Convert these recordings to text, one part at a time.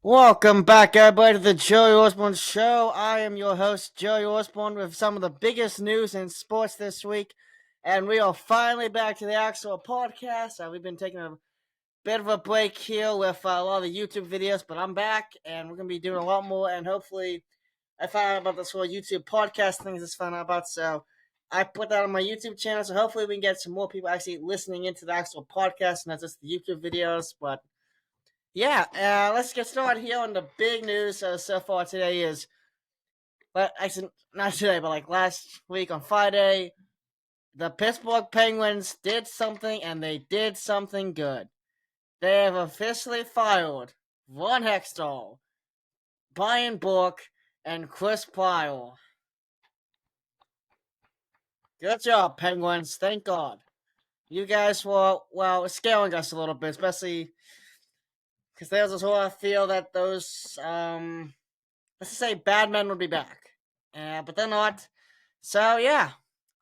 Welcome back, everybody, to the Joey Osborne Show. I am your host, Joey Osborne, with some of the biggest news in sports this week. And we are finally back to the actual podcast. We've been taking a bit of a break here with a lot of the YouTube videos, but I'm back, and we're going to be doing a lot more. And hopefully, I found out about this whole YouTube podcast thing I just found out about. So I put that on my YouTube channel. So hopefully, we can get some more people actually listening into the actual podcast, not just the YouTube videos. But yeah, let's get started here on the big news so far today is, but actually not today, but like last week on Friday, the Pittsburgh Penguins did something and they did something good. They have officially fired Ron Hextall, Brian Bourque, and Chris Pyle. Good job, Penguins. Thank God. You guys were, well, scaring us a little bit, especially because there's this whole feel that those, let's just say bad men would be back. But they're not. So yeah,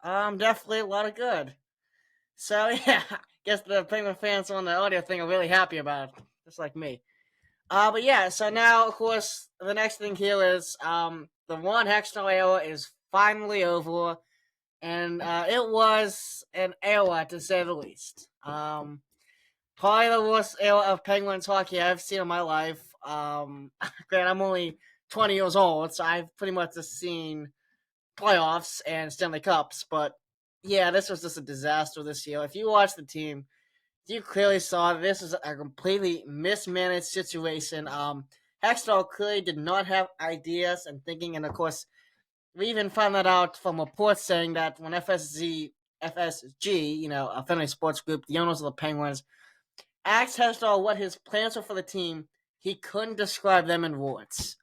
definitely a lot of good. So yeah, I guess the Penguin fans on the audio thing are really happy about it, just like me. But yeah, so now of course the next thing here is the Ron Hextall era is finally over, and it was an era to say the least. Probably the worst era of Penguins hockey I've seen in my life. Granted, I'm only 20 years old, so I've pretty much just seen playoffs and Stanley Cups, but yeah, this was just a disaster this year. If you watch the team, you clearly saw that this is a completely mismanaged situation. Hextall clearly did not have ideas and thinking, and of course, we even found that out from reports saying that when FSG, a Fenway Sports Group, the owners of the Penguins, asked Hextall what his plans were for the team, he couldn't describe them in words.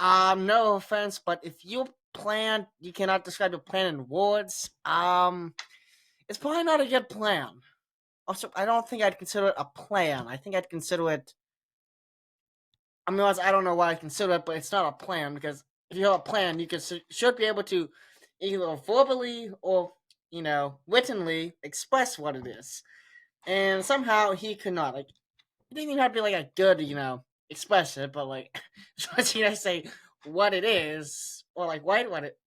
No offense, but if you plan, you cannot describe your plan in words. It's probably not a good plan. Also, I don't think I'd consider it a plan. I think I'd consider it. I mean, I don't know what I consider it, but it's not a plan because if you have a plan, you should be able to either verbally or wittingly express what it is. And somehow he could not. Like, it didn't even have to be like a good, express it, but like, just say what it is, or like write what it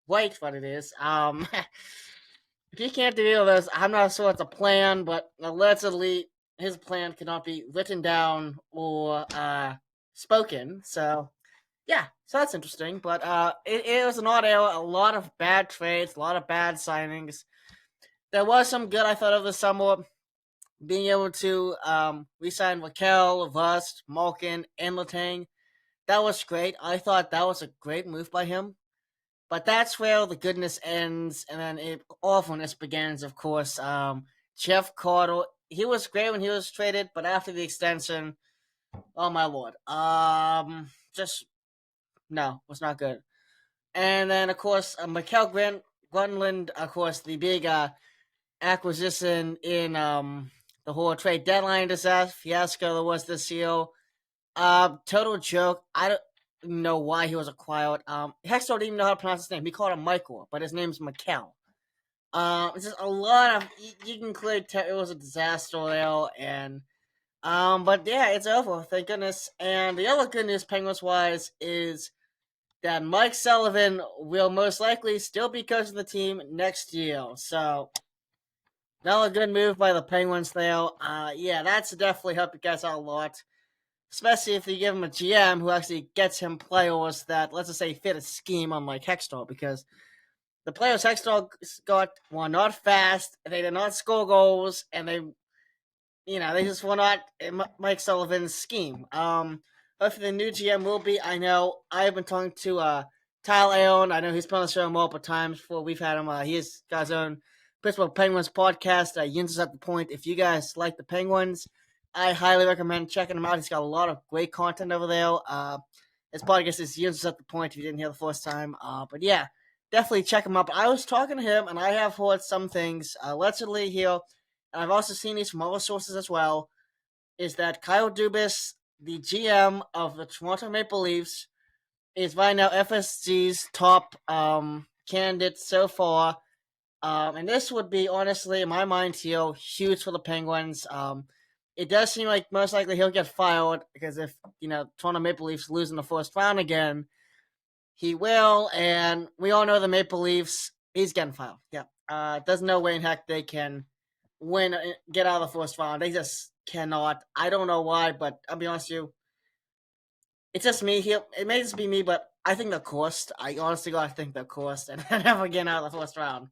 is. If you can't do this, I'm not sure it's a plan, but allegedly his plan cannot be written down or spoken. So yeah, so that's interesting. But it was an odd era, a lot of bad trades, a lot of bad signings. There was some good I thought of this summer, being able to re-sign Raquel, Rust, Malkin, and Letang. That was great. I thought that was a great move by him. But that's where the goodness ends, and then awfulness begins. Of course, Jeff Carter. He was great when he was traded, but after the extension, oh my lord, just no, was not good. And then of course, Mikel Grunland, of course, the big acquisition in the whole trade deadline disaster fiasco that was this year. Total joke. I don't know why he was acquired. Hextall didn't even know how to pronounce his name. He called him Michael, but his name's Mikel. It's just a lot of you can clearly tell it was a disaster there, and but yeah, it's over. Thank goodness. And the other good news, Penguins wise, is that Mike Sullivan will most likely still be coaching the team next year. So another good move by the Penguins there. Yeah, that's definitely helped you guys out a lot, especially if you give him a GM who actually gets him players that, let's just say, fit a scheme unlike Hextall, because the players Hextall got were not fast, they did not score goals, and they just were not in Mike Sullivan's scheme. Hopefully the new GM will be. I know I've been talking to Tyler Aon. I know he's been on the show multiple times before. We've had him. He's got his own Pittsburgh Penguins podcast. Yins at the point. If you guys like the Penguins, I highly recommend checking him out. He's got a lot of great content over there. His podcast is Yins at the point. If you didn't hear the first time, but yeah, definitely check him out. But I was talking to him, and I have heard some things allegedly here, and I've also seen these from other sources as well. Is that Kyle Dubas, the GM of the Toronto Maple Leafs, is right now FSG's top candidate so far. And this would be, honestly, in my mind, here, huge for the Penguins. it does seem like most likely he'll get fired because if Toronto Maple Leafs lose in the first round again, he will, and we all know the Maple Leafs. He's getting fired. Yeah, there's no way in heck they can win, get out of the first round. They just cannot. I don't know why, but I'll be honest with you, it's just me. It may just be me, but I think they're cursed. I honestly gotta think they're cursed and never get out of the first round.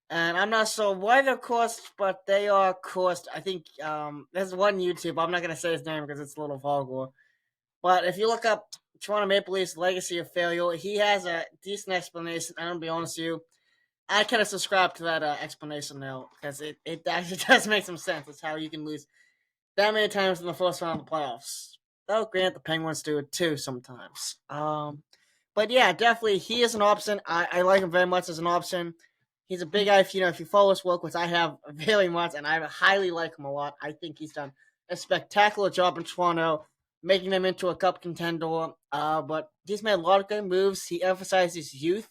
And I'm not sure why they're cursed, but they are cursed. I think there's one YouTube. I'm not gonna say his name because it's a little vulgar. But if you look up Toronto Maple Leafs legacy of failure, he has a decent explanation. I'm gonna be honest with you. I kind of subscribe to that explanation now because it actually does make some sense. It's how you can lose that many times in the first round of the playoffs. Though, grant the Penguins do it too sometimes. But yeah, definitely he is an option. I like him very much as an option. He's a big guy. If you follow his work, which I have very much, and I highly like him a lot. I think he's done a spectacular job in Toronto, making them into a cup contender. But he's made a lot of good moves. He emphasizes youth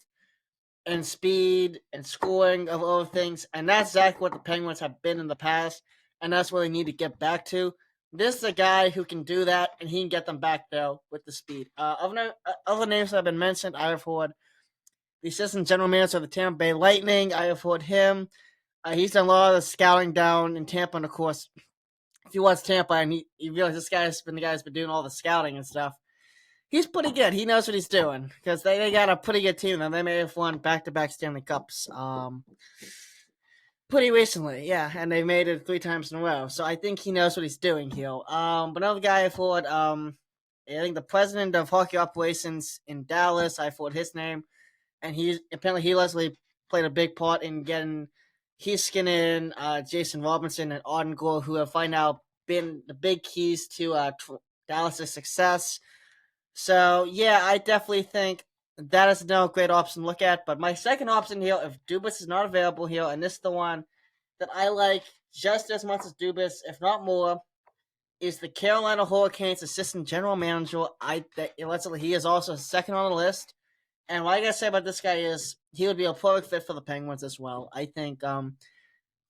and speed and scoring of other things, and that's exactly what the Penguins have been in the past, and that's what they need to get back to. This is a guy who can do that, and he can get them back there with the speed. Other names that have been mentioned, I have heard the assistant general manager of the Tampa Bay Lightning. I have heard him. He's done a lot of the scouting down in Tampa, and of course, if you watch Tampa and you realize this guy's been the guy who's been doing all the scouting and stuff, he's pretty good. He knows what he's doing because they got a pretty good team, and they may have won back-to-back Stanley Cups pretty recently, yeah, and they made it 3 times in a row. So I think he knows what he's doing here. But another guy I thought, I think the president of hockey operations in Dallas, I thought his name, and he Leslie played a big part in getting his skin in Jason Robinson and Auden Gore, who have by now been the big keys to Dallas' success. So yeah, I definitely think that is no great option to look at. But my second option here, if Dubas is not available here, and this is the one that I like just as much as Dubas, if not more, is the Carolina Hurricanes assistant general manager. He is also second on the list. And what I gotta say about this guy is he would be a perfect fit for the Penguins as well. I think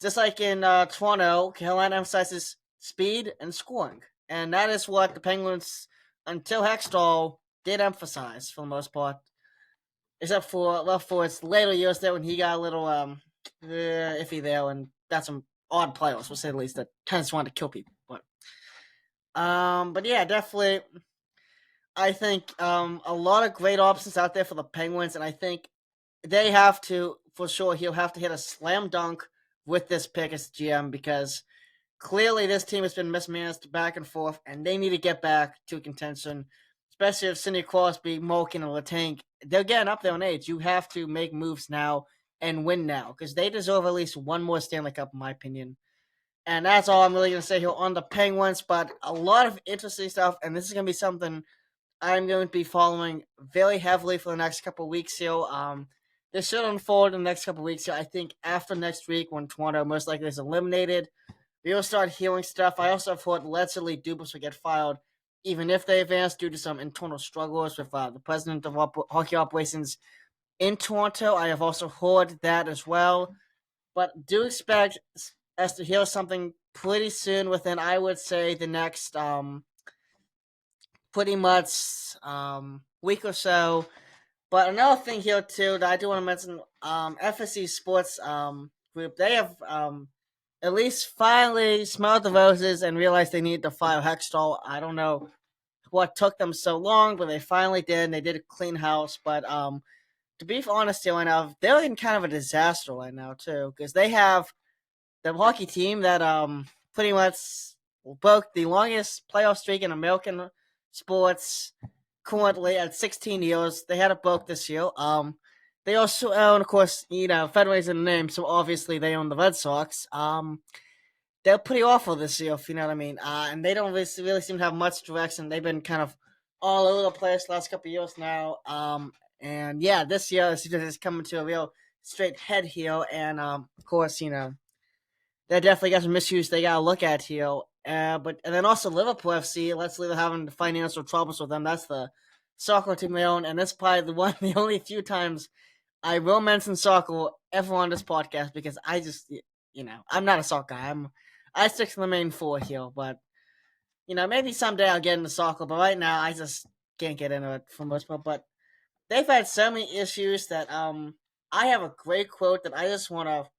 just like in Toronto, Carolina emphasizes speed and scoring, and that is what the Penguins until Hextall did emphasize for the most part, except for its later years there when he got a little iffy there and got some odd players, we'll say the least, that kind of just wanted to kill people. But yeah, definitely, I think a lot of great options out there for the Penguins, and I think they have to, for sure, he'll have to hit a slam dunk with this pick as GM because clearly this team has been mismanaged back and forth, and they need to get back to contention, especially if Sidney Crosby, Malkin, and Letang, they're getting up there in age. You have to make moves now and win now because they deserve at least one more Stanley Cup, in my opinion. And that's all I'm really going to say here on the Penguins, but a lot of interesting stuff, and this is going to be something I'm going to be following very heavily for the next couple of weeks here. This should unfold in the next couple of weeks here. I think after next week, when Toronto most likely is eliminated, we'll start hearing stuff. I also thought allegedly Dubas would get fired, even if they advance due to some internal struggles with the president of hockey operations in Toronto. I have also heard that as well. But do expect us to hear something pretty soon within, I would say, the next pretty much week or so. But another thing here too that I do want to mention, FSC Sports Group, they have at least finally smelled the roses and realized they needed to fire Hextall. I don't know what took them so long, but they finally did. And they did a clean house. But to be honest, here right now, they're in kind of a disaster right now too, because they have the hockey team that pretty much broke the longest playoff streak in American sports currently at 16 years. They had it broke this year. They also own, of course, Fenway's in the name, so obviously they own the Red Sox. They're pretty awful this year, if you know what I mean. And they don't really seem to have much direction. They've been kind of all over the place the last couple of years now. And yeah, this year it's coming to a real straight head here. And of course, they definitely got some issues they got to look at here. And then also Liverpool FC. Let's leave having financial troubles with them. That's the soccer team they own, and that's probably the only few times I will mention soccer ever on this podcast because I just I'm not a soccer guy. I stick to the main four here, but maybe someday I'll get into soccer. But right now, I just can't get into it for most part. But they've had so many issues that I have a great quote that I just want to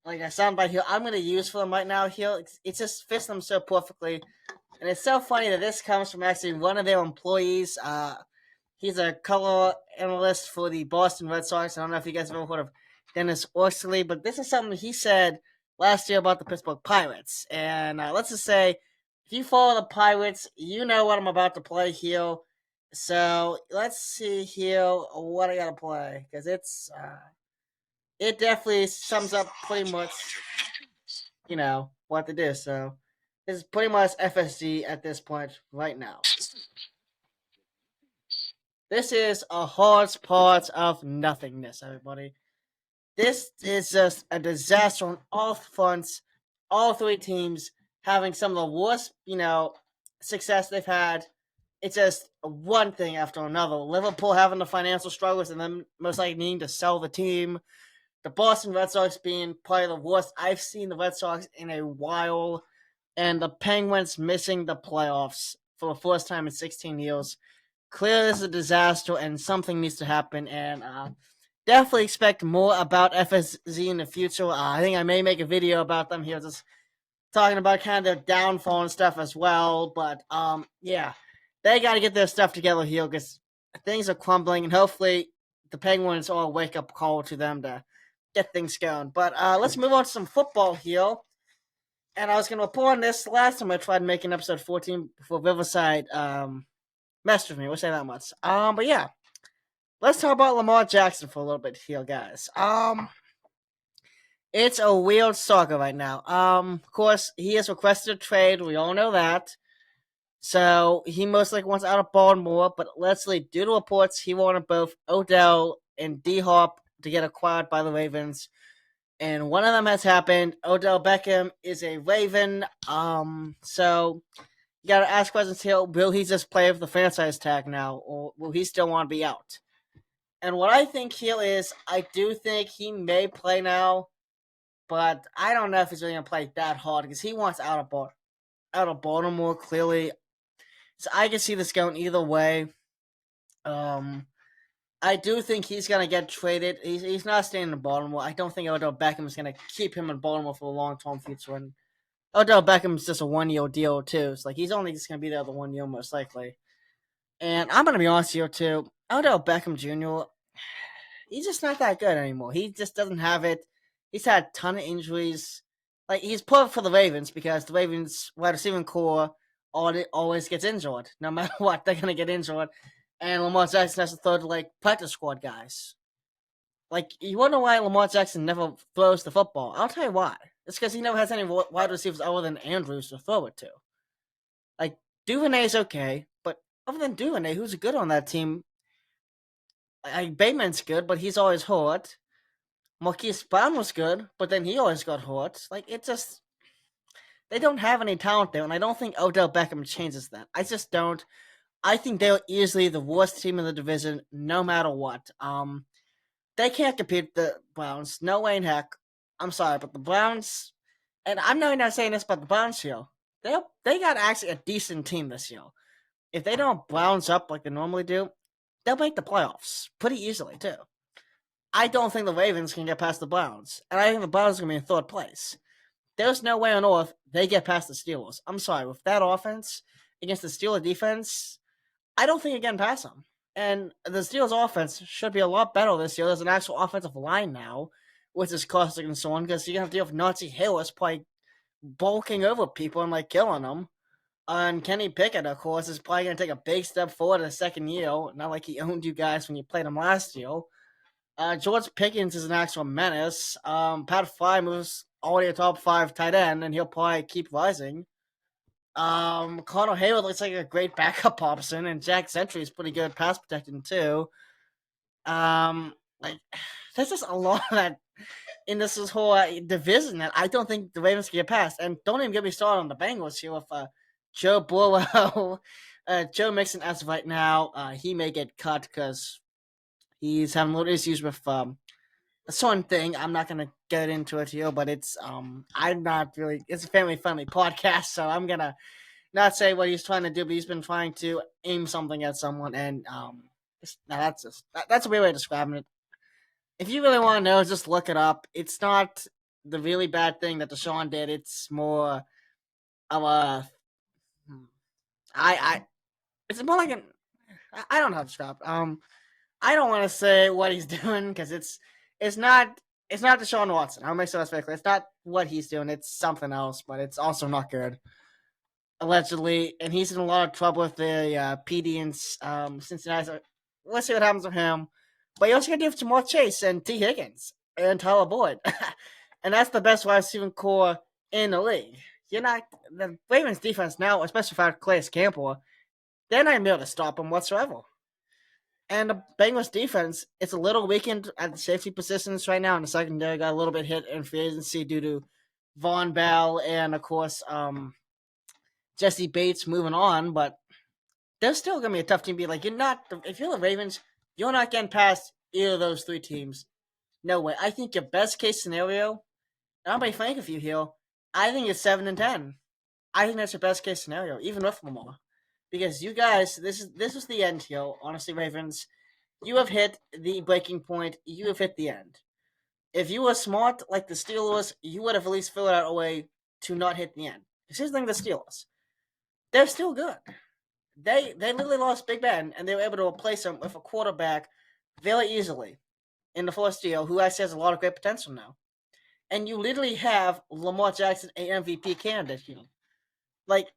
like a soundbite here. I'm going to use for them right now here. It just fits them so perfectly, and it's so funny that this comes from actually one of their employees. He's a color analyst for the Boston Red Sox. I don't know if you guys have ever heard of Dennis Orsley, but this is something he said last year about the Pittsburgh Pirates. And let's just say, if you follow the Pirates, you know what I'm about to play here. So let's see here what I gotta play because it definitely sums up pretty much what to do. So this is pretty much FSG at this point right now. This is a hodgepodge of nothingness, everybody. This is just a disaster on all fronts. All three teams having some of the worst, success they've had. It's just one thing after another. Liverpool having the financial struggles and then most likely needing to sell the team. The Boston Red Sox being probably the worst I've seen the Red Sox in a while. And the Penguins missing the playoffs for the first time in 16 years. Clearly, this is a disaster and something needs to happen. And definitely expect more about FSZ in the future. I think I may make a video about them here, just talking about kind of their downfall and stuff as well. But yeah, they got to get their stuff together here because things are crumbling, and hopefully the Penguins are a wake up call to them to get things going. But let's move on to some football here. And I was going to report on this last time I tried making episode 14 before Riverside messed with me. We'll say that much. But yeah, let's talk about Lamar Jackson for a little bit here, guys. It's a weird saga right now. Of course, he has requested a trade. We all know that. So he most likely wants out of Baltimore, but allegedly, due to reports, he wanted both Odell and D Hop to get acquired by the Ravens. And one of them has happened. Odell Beckham is a Raven. So you gotta ask questions here. Will he just play with the franchise tag now, or will he still want to be out? And what I think here is, I do think he may play now, but I don't know if he's really gonna play that hard because he wants out of Baltimore clearly. So I can see this going either way. I do think he's gonna get traded. He's not staying in Baltimore. I don't think Odell Beckham is gonna keep him in Baltimore for a long term future. And Odell Beckham's just a 1 year deal too. It's like he's only just gonna be there the 1 year most likely. And I'm gonna be honest here too. Odell Beckham Jr. He's just not that good anymore. He just doesn't have it. He's had a ton of injuries. Like he's perfect for the Ravens because the Ravens wide receiving core always gets injured. No matter what, they're gonna get injured. And Lamar Jackson has to throw to like practice squad guys. Like you wonder why Lamar Jackson never throws the football. I'll tell you why. It's because he never has any wide receivers other than Andrews to throw it to. Like Duvernay's okay, but other than Duvernay, who's good on that team? Like Bateman's good, but he's always hurt. Marquise Brown was good, but then he always got hurt. Like it just they don't have any talent there, and I don't think Odell Beckham changes that. I just don't. I think they're easily the worst team in the division, no matter what. They can't compete with the Browns. No way in heck. I'm sorry, but the Browns, and I'm not saying this about the Browns here. They got actually a decent team this year. If they don't Browns up like they normally do, they'll make the playoffs pretty easily too. I don't think the Ravens can get past the Browns, and I think the Browns are going to be in third place. There's no way on earth they get past the Steelers. I'm sorry, with that offense against the Steelers defense, I don't think you can pass them. And the Steelers offense should be a lot better this year. There's an actual offensive line now, which is causing concern because you're going to have to deal with Nazi Harris probably bulking over people and like killing them. And Kenny Pickett, of course, is probably going to take a big step forward in the second year. Not like he owned you guys when you played him last year. George Pickens is an actual menace. Pat Fry moves already a top 5 tight end, and he'll probably keep rising. Connor Hayward looks like a great backup option, and Jack Gentry is pretty good pass protecting too. Like there's just a lot of that in this whole division that I don't think the Ravens can get past. And don't even get me started on the Bengals here with Joe Burrow. Joe Mixon, as of right now, he may get cut because he's having a little issues with a certain thing. I'm not gonna get into it here, but I'm not really. It's a family friendly podcast, so I'm gonna not say what he's trying to do, but he's been trying to aim something at someone, and that's a weird way of describing it. If you really want to know, just look it up. It's not the really bad thing that Deshaun did. It's more of a hmm, I it's more like an I don't know how to describe. I don't want to say what he's doing because it's not it's not Deshaun Watson. I'll make sure that's very clear. It's not what he's doing. It's something else, but it's also not good. Allegedly, and he's in a lot of trouble with the PD in Cincinnati. So let's see what happens with him. But you also got to give Jamar Chase and T. Higgins and Tyler Boyd, and that's the best wide receiving core in the league. You're not the Ravens defense now, especially without Calais Campbell. They're not able to stop him whatsoever. And the Bengals defense, it's a little weakened at the safety positions right now, and the secondary got a little bit hit in free agency due to Von Bell and of course Jesse Bates moving on, but they're still gonna be a tough team to be like. You're not if you're the Ravens, you're not getting past either of those three teams. No way. I think your best case scenario, and I'll be frank with you here, I think it's 7-10. I think that's your best case scenario, even with Lamar. Because you guys, this is the end here. Honestly, Ravens, you have hit the breaking point. You have hit the end. If you were smart like the Steelers, you would have at least figured out a way to not hit the end. Because here's the thing: the Steelers, they're still good. They literally lost Big Ben, and they were able to replace him with a quarterback very easily in the first year, who actually has a lot of great potential now. And you literally have Lamar Jackson, a MVP candidate here. Like,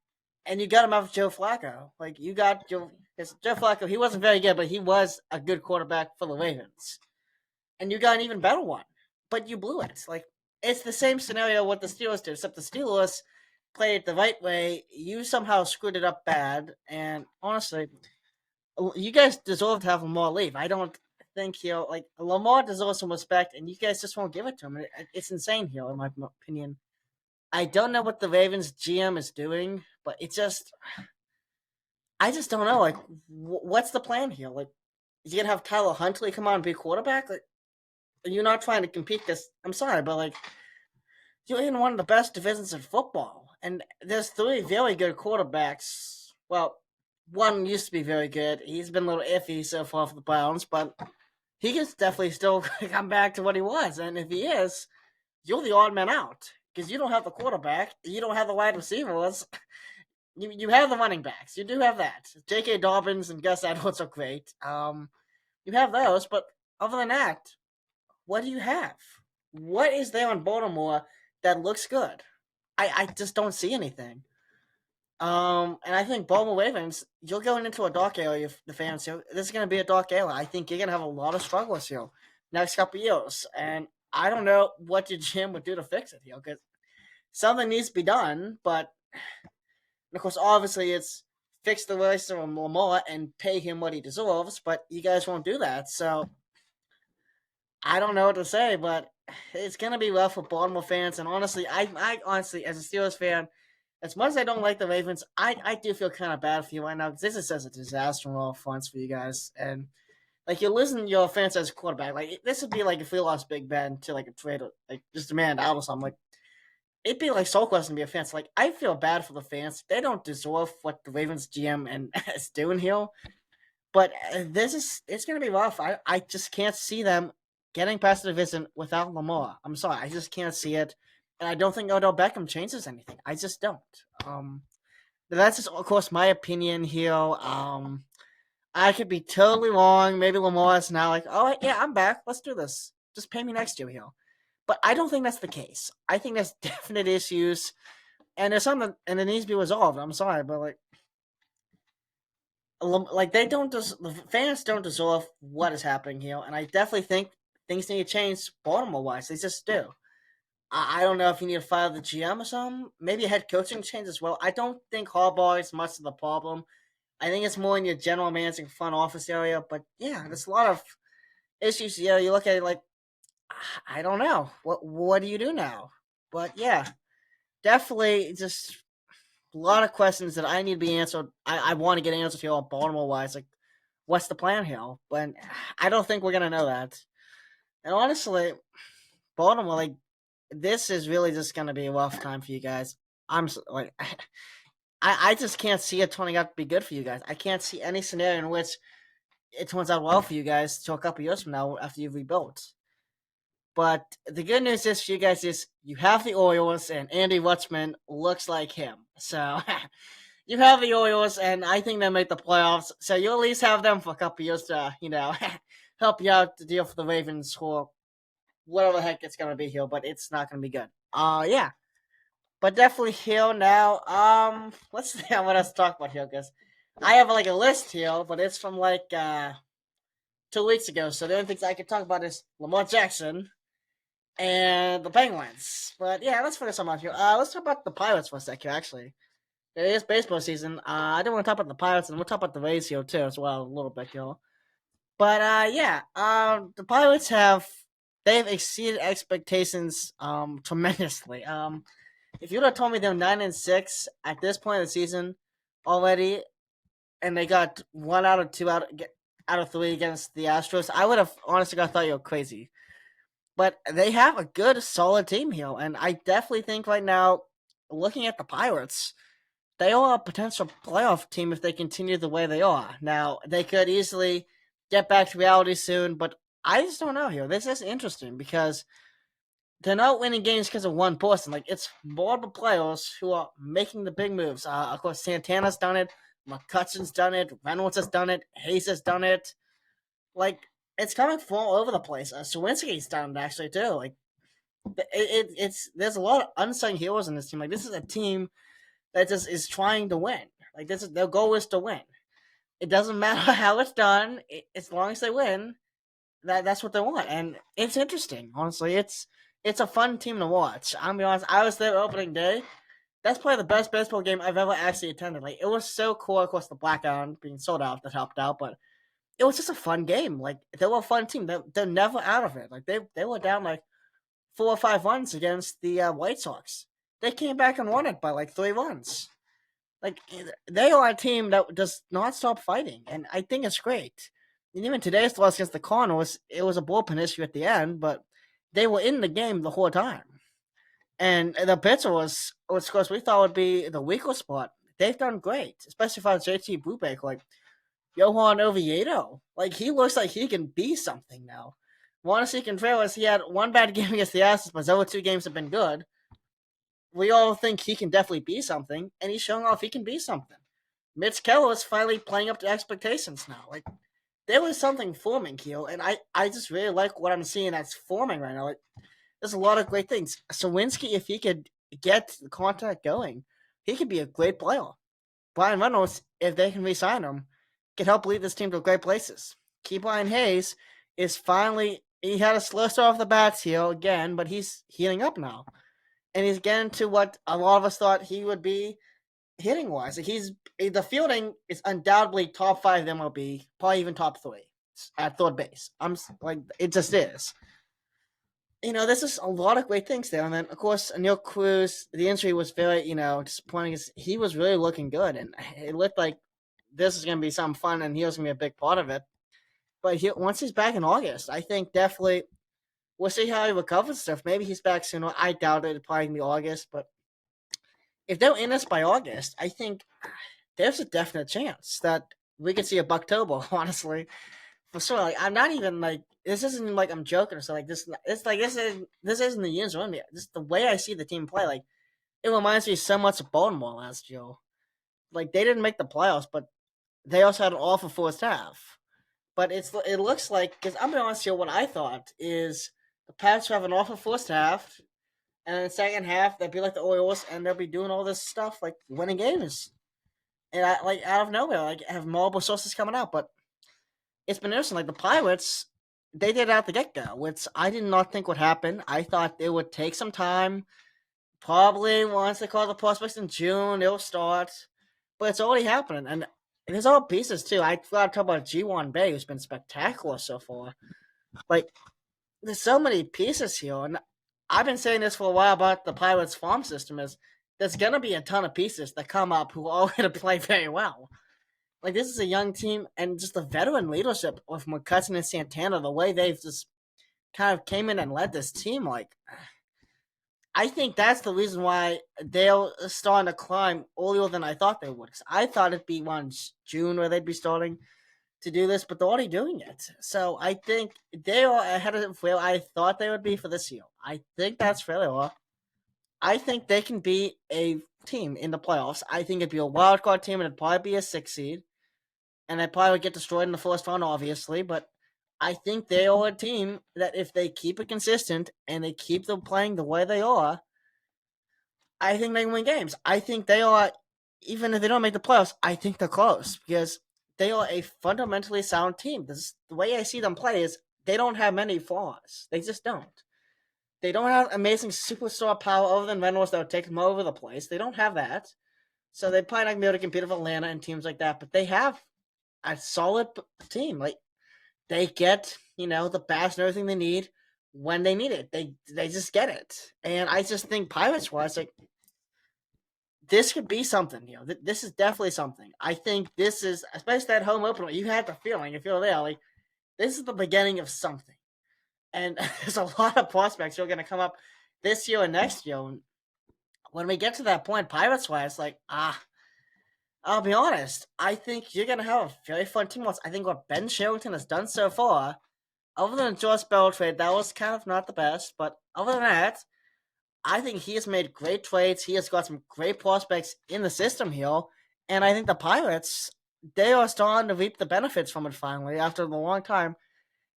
and you got him off Joe Flacco. Like, you got Joe Flacco. He wasn't very good, but he was a good quarterback for the Ravens. And you got an even better one, but you blew it. Like, it's the same scenario what the Steelers did, except the Steelers played it the right way. You somehow screwed it up bad, and honestly, you guys deserve to have Lamar leave. I don't think like Lamar deserves some respect, and you guys just won't give it to him. It's insane here, in my opinion. I don't know what the Ravens GM is doing, but I just don't know. Like, what's the plan here? Like, is you gonna have Tyler Huntley come on and be quarterback? Like, you're not trying to compete. Because I'm sorry, but like, you're in one of the best divisions in football, and there's three very good quarterbacks. Well, one used to be very good. He's been a little iffy so far for the Browns, but he can definitely still come back to what he was. And if he is, you're the odd man out because you don't have the quarterback, you don't have the wide receivers. You have the running backs. You do have that. J.K. Dobbins and Gus Edwards are great. You have those, but other than that, what do you have? What is there on Baltimore that looks good? I just don't see anything. And I think Baltimore Ravens, you're going into a dark area, the fans here. This is going to be a dark area. I think you're going to have a lot of struggles here next couple of years. And I don't know what your GM would do to fix it here because something needs to be done. But, of course, obviously it's fix the relationship with Lamar and pay him what he deserves. But you guys won't do that. So I don't know what to say, but it's going to be rough for Baltimore fans. And honestly, I honestly, as a Steelers fan, as much as I don't like the Ravens, I do feel kind of bad for you right now because this is such a disaster on all fronts for you guys. And like you're losing your fans as a quarterback. Like this would be like if we lost Big Ben to like a trade, like just demand out or something. Like it'd be like soul crushing to be a fan. So, like I feel bad for the fans. They don't deserve what the Ravens GM and is doing here. But it's gonna be rough. I just can't see them getting past the division without Lamar. I'm sorry, I just can't see it, and I don't think Odell Beckham changes anything. I just don't. That's just, of course, my opinion here. I could be totally wrong. Maybe Lamar is now like, oh yeah, I'm back. Let's do this. Just pay me next year here. But I don't think that's the case. I think there's definite issues, and there's something, and it needs to be resolved. I'm sorry, but like they don't just the fans don't deserve what is happening here, and I definitely think things need to change Baltimore wise. They just do. I don't know if you need to fire the GM or something. Maybe a head coaching change as well. I don't think Harbaugh is much of the problem. I think it's more in your general managing front office area. But yeah, there's a lot of issues. Yeah, you look at it like I don't know what do you do now. But yeah, definitely just a lot of questions that I need to be answered. I want to get answers here on Baltimore wise. Like, what's the plan here? But I don't think we're gonna know that. And honestly, Baltimore, like this is really just gonna be a rough time for you guys. Like, I just can't see it turning out to be good for you guys. I can't see any scenario in which it turns out well for you guys till a couple years from now after you've rebuilt. But the good news is for you guys is you have the Orioles and Andy Rutschman looks like him. So you have the Orioles and I think they make the playoffs. So you at least have them for a couple years to, help you out to deal for the Ravens or whatever the heck it's gonna be here, but it's not gonna be good. Yeah. But definitely here now. Let's see what else to talk about here, because I have like a list here, but it's from like 2 weeks ago. So the only things I can talk about is Lamar Jackson and the Penguins. But yeah, let's finish some out here. Let's talk about the Pirates for a second. Actually, it is baseball season. I didn't want to talk about the Pirates, and we'll talk about the Rays here too as well a little bit here. But yeah, the Pirates they've exceeded expectations tremendously. If you'd have told me they're 9-6 at this point of the season already, and they got 1 out of 2 out of 3 against the Astros, I would have honestly thought you were crazy. But they have a good, solid team here, and I definitely think right now, looking at the Pirates, they are a potential playoff team if they continue the way they are. Now, they could easily get back to reality soon, but I just don't know here. This is interesting because they're not winning games because of one person. Like, it's multiple players who are making the big moves. Of course, Santana's done it, McCutcheon's done it, Reynolds has done it, Hayes has done it. Like, it's coming from all over the place. Sawinski's done it actually too. Like, it's there's a lot of unsung heroes in this team. Like, this is a team that just is trying to win. Like, this is their goal is to win. It doesn't matter how it's done, as long as they win. That's what they want, and it's interesting. Honestly, it's a fun team to watch. I'm be honest. I was there opening day. That's probably the best baseball game I've ever actually attended. Like, it was so cool. Of course, the blackout being sold out that helped out, but it was just a fun game. Like, they were a fun team. They're never out of it. Like, they were down like 4 or 5 runs against the White Sox. They came back and won it by like 3 runs. Like, they are a team that does not stop fighting, and I think it's great. And even today's loss against the Cardinals, it was a bullpen issue at the end, but they were in the game the whole time. And the pitcher was of course we thought would be the weaker spot. They've done great, especially for JT Brubaker, like Johan Oviedo. Like, he looks like he can be something now. Wanderson Contreras, he had one bad game against the Astros, but his other 2 games have been good. We all think he can definitely be something, and he's showing off he can be something. Mitch Keller is finally playing up to expectations now. Like, there was something forming here, and I just really like what I'm seeing that's forming right now. Like, there's a lot of great things. Sawinski, if he could get the contact going, he could be a great player. Brian Reynolds, if they can re-sign him, can help lead this team to great places. Ke'Bryan Hayes is finally, he had a slow start off the bats here again, but he's healing up now. And he's getting to what a lot of us thought he would be hitting wise. Like, the fielding is undoubtedly top 5 MLB, probably even top 3 at third base. I'm like, it just is. This is a lot of great things there. And then, of course, Neil Cruz, the injury was very, disappointing. He was really looking good, and it looked like this is going to be something fun, and he was going to be a big part of it. But once he's back in August, I think definitely we'll see how he recovers stuff. Maybe he's back sooner. I doubt it. It'll probably be August. But if they're in us by August, I think there's a definite chance that we could see a Bucktober, honestly. For sure. Like, I'm not even like, this isn't like I'm joking or something. Like, this isn't the years around me. Just the way I see the team play, like, it reminds me so much of Baltimore last year. Like, they didn't make the playoffs, but they also had an awful first half. But it looks like, because I'm being honest here, what I thought is the Pats have an awful first half, and in the second half they'll be like the Orioles, and they'll be doing all this stuff like winning games, and like out of nowhere, like have multiple sources coming out. But it's been interesting. Like, the Pirates, they did it out the get go, which I did not think would happen. I thought it would take some time. Probably once they call the prospects in June, it'll start. But it's already happening, and there's all pieces too. I forgot to talk about G1 Bay, who's been spectacular so far. Like, there's so many pieces here, and I've been saying this for a while about the Pirates farm system. Is there's gonna be a ton of pieces that come up who are all gonna play very well. Like, this is a young team, and just the veteran leadership with McCutcheon and Santana, the way they've just kind of came in and led this team. Like, I think that's the reason why they're starting to climb earlier than I thought they would. 'Cause I thought it'd be around June where they'd be starting to do this, but they're already doing it. So I think they are ahead of where I thought they would be for this year. I think that's fairly well. I think they can be a team in the playoffs. I think it'd be a wild card team and it'd probably be a 6 seed. And they probably would get destroyed in the first round, obviously. But I think they are a team that if they keep it consistent and they keep them playing the way they are, I think they can win games. I think they are, even if they don't make the playoffs, I think they're close because they are a fundamentally sound team. The way I see them play is they don't have many flaws. They just don't. They don't have amazing superstar power other than Reynolds that would take them all over the place. They don't have that. So they probably not gonna be able to compete with Atlanta and teams like that. But they have a solid team. Like they get, the bats and everything they need when they need it. They just get it. And I just think Pirates wise, like this could be something. This is definitely something. I think this is, especially that home opener. You had the feeling if you're there, like this is the beginning of something. And there's a lot of prospects who are going to come up this year and next year. And when we get to that point, Pirates wise, like I'll be honest. I think you're going to have a very fun team. I think what Ben Sherrington has done so far, other than the George Bell trade, that was kind of not the best. But other than that, I think he has made great trades. He has got some great prospects in the system here. And I think the Pirates, they are starting to reap the benefits from it finally after a long time.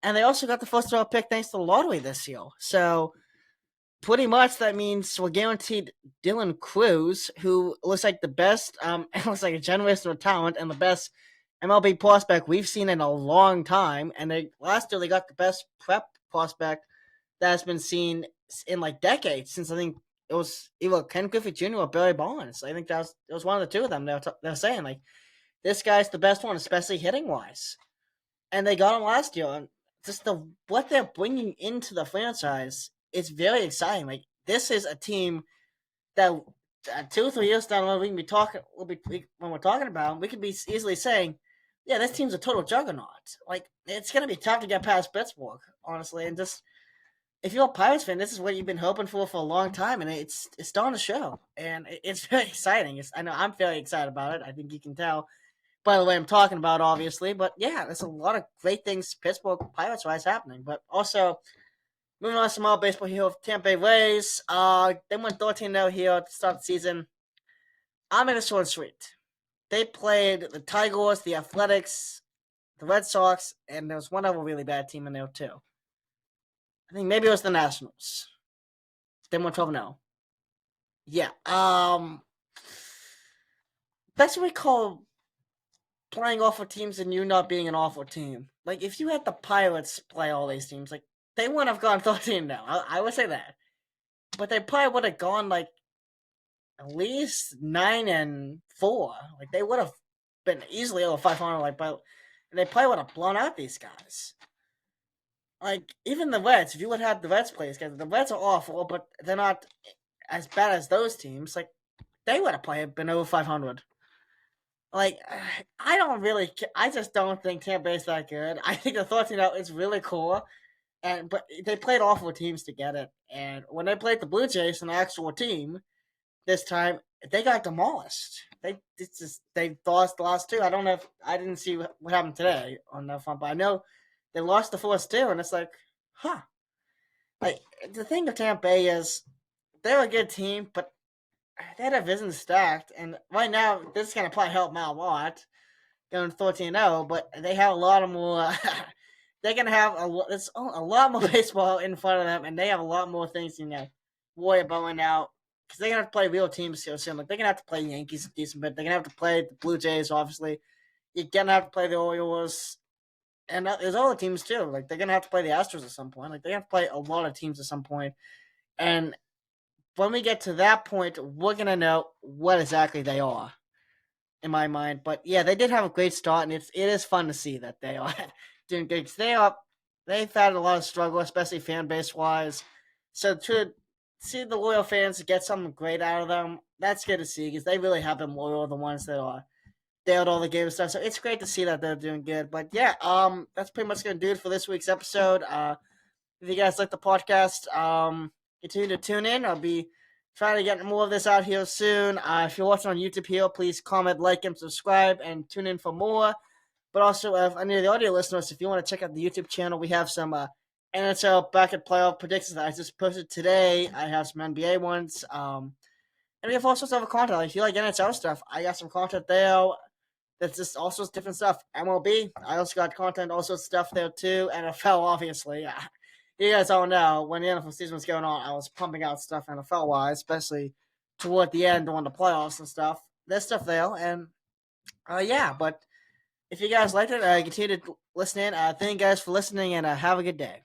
And they also got the first round pick thanks to the lottery this year. So pretty much that means we're guaranteed Dylan Cruz, who looks like the best, looks like a generation of talent and the best MLB prospect we've seen in a long time. And last year they got the best prep prospect that has been seen in like decades since I think it was either Ken Griffey Jr. or Barry Bonds. I think it was one of the two of them. They were saying like this guy's the best one, especially hitting wise. And they got him last year. And just what they're bringing into the franchise is very exciting. Like this is a team that 2 or 3 years down the road we can be talking. When we're talking about them, we could be easily saying, "Yeah, this team's a total juggernaut." Like it's gonna be tough to get past Pittsburgh, honestly. And just if you're a Pirates fan, this is what you've been hoping for a long time, and it's starting to show, and it's very exciting. I know I'm very excited about it. I think you can tell by the way I'm talking about, obviously. But yeah, there's a lot of great things Pittsburgh Pirates wise happening. But also moving on to small baseball here with Tampa Bay Rays. They went 13-0 here to start the season. I'm in a short street. They played the Tigers, the Athletics, the Red Sox, and there was one other really bad team in there too. I think maybe it was the Nationals. They went 12-0. Yeah. That's what we call playing awful teams and you not being an awful team. Like if you had the Pirates play all these teams, like they wouldn't have gone 13-0. I would say that, but they probably would have gone like at least 9-4. Like they would have been easily over 500. And they probably would have blown out these guys. Like even the Reds, if you would have had the Reds play these guys, the Reds are awful, but they're not as bad as those teams. Like they would have probably been over 500. Like I don't really, I just don't think Tampa Bay's that good. I think the 13-0 is really cool, but they played awful teams to get it. And when they played the Blue Jays, an actual team, this time they got demolished. They lost the last two. I don't know if I didn't see what happened today on that front, but I know they lost the first two, and it's like, huh. Like the thing of Tampa Bay is they're a good team, but their division's stacked, and right now this is gonna probably help them out a lot, going 13-0. But they have a lot of more. They're gonna have it's a lot more baseball in front of them, and they have a lot more things worry about right now because they're gonna have to play real teams here soon. Like they're gonna have to play the Yankees a decent bit. They're gonna have to play the Blue Jays, obviously. You're gonna have to play the Orioles, and there's other teams too. Like they're gonna have to play the Astros at some point. Like they have to play a lot of teams at some point, and when we get to that point, we're gonna know what exactly they are, in my mind. But yeah, they did have a great start, and it is fun to see that they are doing good. They've had a lot of struggle, especially fan base wise. So to see the loyal fans get something great out of them, that's good to see because they really have been loyal, the ones that are there at all the game stuff. So it's great to see that they're doing good. But yeah, that's pretty much gonna do it for this week's episode. If you guys like the podcast, continue to tune in. I'll be trying to get more of this out here soon. If you're watching on YouTube here, please comment, like, and subscribe, and tune in for more. But also, if any of the audio listeners, if you want to check out the YouTube channel, we have some NHL bracket playoff predictions that I just posted today. I have some NBA ones. And we have all sorts of other content. Like, if you like NHL stuff, I got some content there. That's just all sorts of different stuff. MLB, I also got content, all sorts of stuff there too. NFL, obviously. You guys all know when the NFL season was going on, I was pumping out stuff NFL wise, especially toward the end on the playoffs and stuff. There's stuff there, and yeah. But if you guys liked it, continue to listen in. Thank you guys for listening, and have a good day.